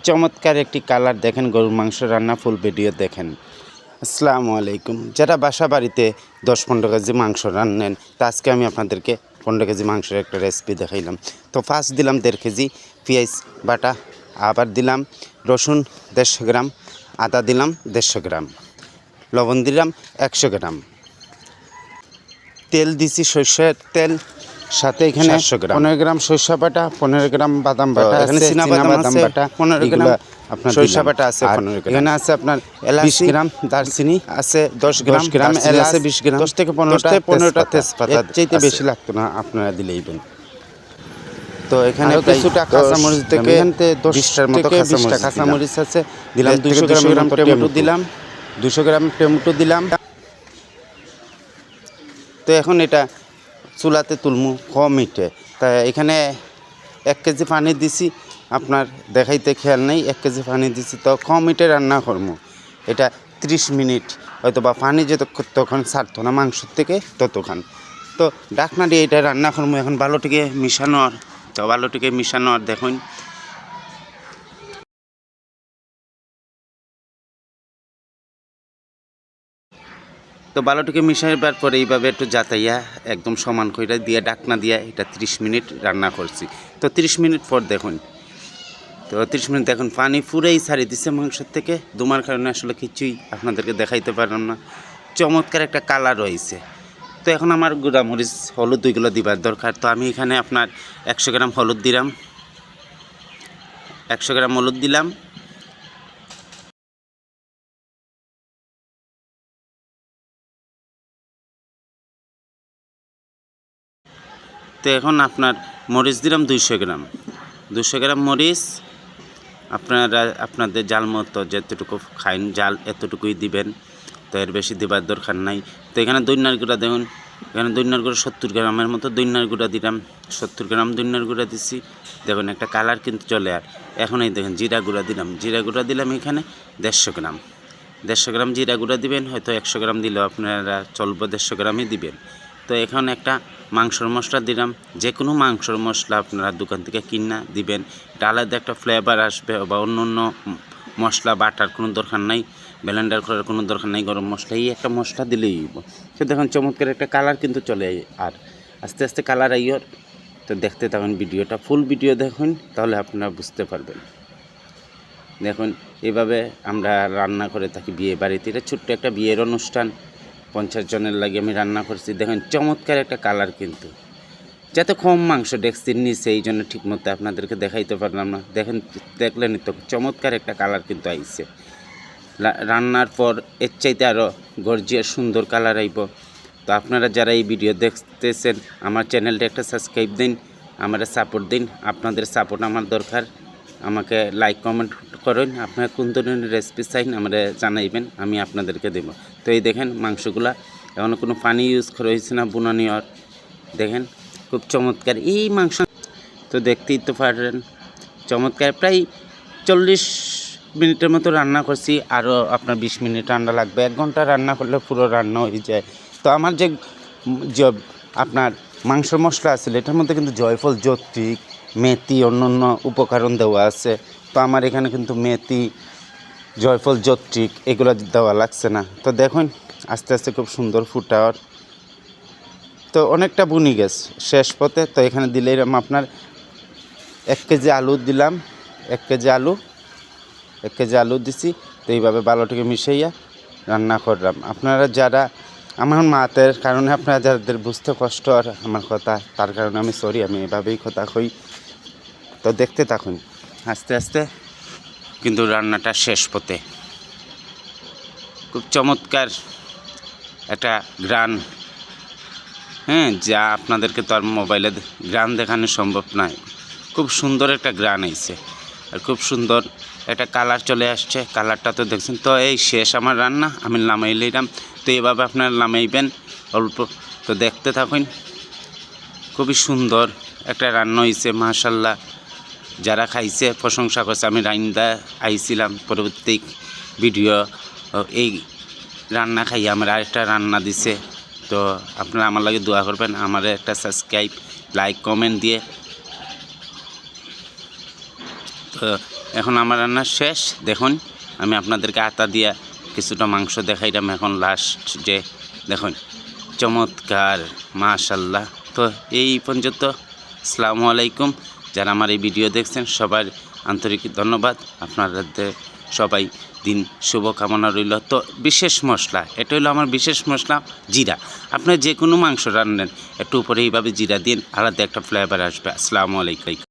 চমৎকার একটি কালার দেখেন গরুর মাংস রান্না ফুল ভিডিও দেখেন। আসসালামু আলাইকুম। যারা বাসা বাড়িতে 10-15 কেজি মাংস রান্নেন, তা আজকে আমি আপনাদেরকে 15 কেজি মাংসের একটা রেসিপি দেখাইলাম। তো ফার্স্ট দিলাম 1.5 কেজি পেঁয়াজ বাটা, আবার দিলাম রসুন 150 গ্রাম, আদা দিলাম 150 গ্রাম, লবণ দিলাম 100 গ্রাম, তেল দিছি সরষের তেল, সাথে এখানে 15 গ্রাম সরিষা বাটা, 15 গ্রাম বাদাম বাটা, এখানে চীনা বাদাম বাটা 15 গ্রাম, আপনার সরিষা বাটা আছে 15 গ্রাম, এখানে আছে আপনার এলাচ 20 গ্রাম, দারচিনি আছে 10 গ্রাম, এলাচ আছে 20 গ্রাম, 10 থেকে 15টা তেজপাতা, চাইতে বেশি লাগতো না, আপনারা দিলেইবেন। তো এখানে কিছুটা কাঁচামরিচ থেকে 20টার মতো কাঁচামরিচ আছে, দিলাম 200 গ্রাম টমেটো দিলাম, 200 গ্রাম টমেটো দিলাম। তো এখন এটা চুলাতে তুলমু কম হিটে। তাই এখানে 1 কেজি পানি দিছি, আপনার দেখাইতে খেয়াল নেই, 1 কেজি পানি দিছি। তো কম হিটে রান্না করবো এটা 30 মিনিট, হয়তো বা পানি যতক্ষণ ছাড়তো না মাংসর থেকে ততক্ষণ। তো ডাকনা দিয়ে এটা রান্না করবো। এখন ভালোটিকে মিশানোর, তো ভালোটিকে মিশানোর দেখুন। তো ভালোটিকে মিশাইবার পরে এইভাবে একটু যাতাইয়া একদম সমান করে দিয়ে ডাকনা দিয়ে এটা 30 মিনিট রান্না করছি। তো 30 মিনিট পর দেখুন, তো 30 মিনিট দেখুন পানি পুরাই ছাড়ি দিচ্ছে মাংসের থেকে। দুমার কারণে আসলে কিছুই আপনাদেরকে দেখাইতে পারলাম না। চমৎকার একটা কালার রয়েছে। তো এখন আমার গুঁড়া মরিচ হলুদ ওইগুলো দিবার দরকার। তো আমি এখানে আপনার 100 গ্রাম হলুদ দিলাম, 100 গ্রাম হলুদ দিলাম। তো এখন আপনার মরিচ দিলাম 200 গ্রাম, 200 গ্রাম মরিচ। আপনারা আপনাদের জাল মতো যতটুকু খাইন জাল এতটুকুই দিবেন, তো এর বেশি দেবার দরকার নাই। তো এখানে দইনার গুঁড়া দেখুন, এখানে দইনার গুঁড়া 70 গ্রামের মতো দইনার গুঁড়া দিলাম, 70 গ্রাম দইনার গুঁড়া দিছি। দেখুন একটা কালার কিন্তু চলে। আর এখন এই দেখেন জিরা গুঁড়া দিলাম, জিরা গুঁড়া দিলাম এখানে 150 গ্রাম, 150 গ্রাম জিরা গুঁড়া দিবেন, হয়তো 100 গ্রাম দিলেও আপনারা চলবে, 150 গ্রামই দিবেন। তো এখন একটা মাংসর মশলা দিলাম, যে কোনো মাংসর মশলা আপনারা দোকান থেকে কিনা দিবেন, এটা আলাদা একটা ফ্লেভার আসবে। বা অন্য অন্য মশলা বাটার কোনো দরকার নাই, ব্লেন্ডার করার কোনো দরকার নাই, গরম মশলা এই একটা মশলা দিলেই হইব। তো দেখুন চমৎকার একটা কালার কিন্তু চলে আর আস্তে আস্তে কালার আইয়র। তো দেখতে থাকুন ভিডিওটা, ফুল ভিডিও দেখুন, তাহলে আপনারা বুঝতে পারবেন। দেখুন এভাবে আমরা রান্না করে থাকি বিয়ে বাড়িতে। এটা ছোট্ট একটা বিয়ের অনুষ্ঠান, 50 জনের লাগে আমি রান্না করছি। দেখুন চমৎকার একটা কালার কিন্তু, যাতে কম মাংস ডেক্সির নিচে, এই জন্য ঠিকমতো আপনাদেরকে দেখাইতে পারলাম না। দেখেন দেখলেন তো চমৎকার একটা কালার কিন্তু আইছে। রান্নার পর এর চাইতে আরও গর্জিয়াস সুন্দর কালার আইব। তো আপনারা যারা এই ভিডিও দেখতেছেন, আমার চ্যানেলটা একটা সাবস্ক্রাইব দিন, আমার সাপোর্ট দিন। আপনাদের সাপোর্ট আমার দরকার। আমাকে লাইক কমেন্ট করেন, আপনারা কোন ধরনের রেসিপি চাইন আমরা জানাইবেন, আমি আপনাদেরকে দেব। তো এই দেখেন মাংসগুলা এখনও কোনো পানি ইউজ করা হয়েছে না বুনা নেওয়ার। দেখেন খুব চমৎকার এই মাংস। তো দেখতেই তো পারেন চমৎকার। প্রায় 40 মিনিটের মতো রান্না করছি, আরও আপনার 20 মিনিট রান্না লাগবে। 1 ঘন্টা রান্না করলে পুরো রান্না হয়ে যায়। তো আমার যে আপনার মাংসের মশলা আছে, এটার মধ্যে কিন্তু জয়ফল, জয়ত্রী, মেথি, অন্য অন্য উপকরণ দেওয়া আছে। তো আমার এখানে কিন্তু মেথি, জয়ফল, জয়ত্রী এগুলো দেওয়া লাগছে না। তো দেখুন আস্তে আস্তে খুব সুন্দর ফুটাওয়ার। তো অনেকটা বুনি গেছে শেষ পথে। তো এখানে দিলেই আপনার 1 কেজি আলু দিলাম, 1 কেজি আলু দিছি। তো এইভাবে ভালোটিকে মিশাইয়া রান্না করলাম। আপনারা যারা আমার মাতের কারণে আপনারা যাদের বুঝতে কষ্ট আর আমার কথা, তার কারণে আমি সরি, আমি এভাবেই কথা কই। তো দেখতে থাকুন আস্তে আস্তে কিন্তু রান্নাটা শেষ পথে। খুব চমৎকার একটা গ্রান, যা আপনাদেরকে তো আর মোবাইলে গ্রান দেখানো সম্ভব নয়। খুব সুন্দর একটা গ্রান আইছে আর খুব সুন্দর একটা কালার চলে আসছে। কালারটা তো দেখছেন। তো এই শেষ আমার রান্না, আমি নামাই লইলাম। তো এইভাবে আপনারা নামাইবেন অল্প। তো দেখতে থাকুন, খুবই সুন্দর একটা রান্না হয়েছে মাশাআল্লাহ। যারা খাইছে প্রশংসা করছে। আমি রাইন্দা আইছিলাম, পরবর্তী ভিডিও এই রান্না খাইয়ে আমার আরেকটা রান্না দিছে। তো আপনারা আমার লাগে দোয়া করবেন, আমার একটা সাবস্ক্রাইব, লাইক, কমেন্ট দিয়ে। তো এখন আমার রান্না শেষ। দেখুন আমি আপনাদেরকে আতা দিয়া কিছুটা মাংস দেখাইলাম। এখন লাস্ট যে দেখুন চমৎকার মাশাল্লাহ। তো এই পর্যন্ত। আসসালামু আলাইকুম। যারা আমার এই ভিডিও দেখছেন সবার আন্তরিক ধন্যবাদ। আপনাদের সবাই দিন শুভকামনা রইল। তো বিশেষ মশলা, এটা হলো আমার বিশেষ মশলা জিরা। আপনার যে কোনো মাংস রান্নেন একটু উপরে এইভাবে জিরা দিন, আলাদা একটা ফ্লেভার আসবে। আসসালামু আলাইকুম।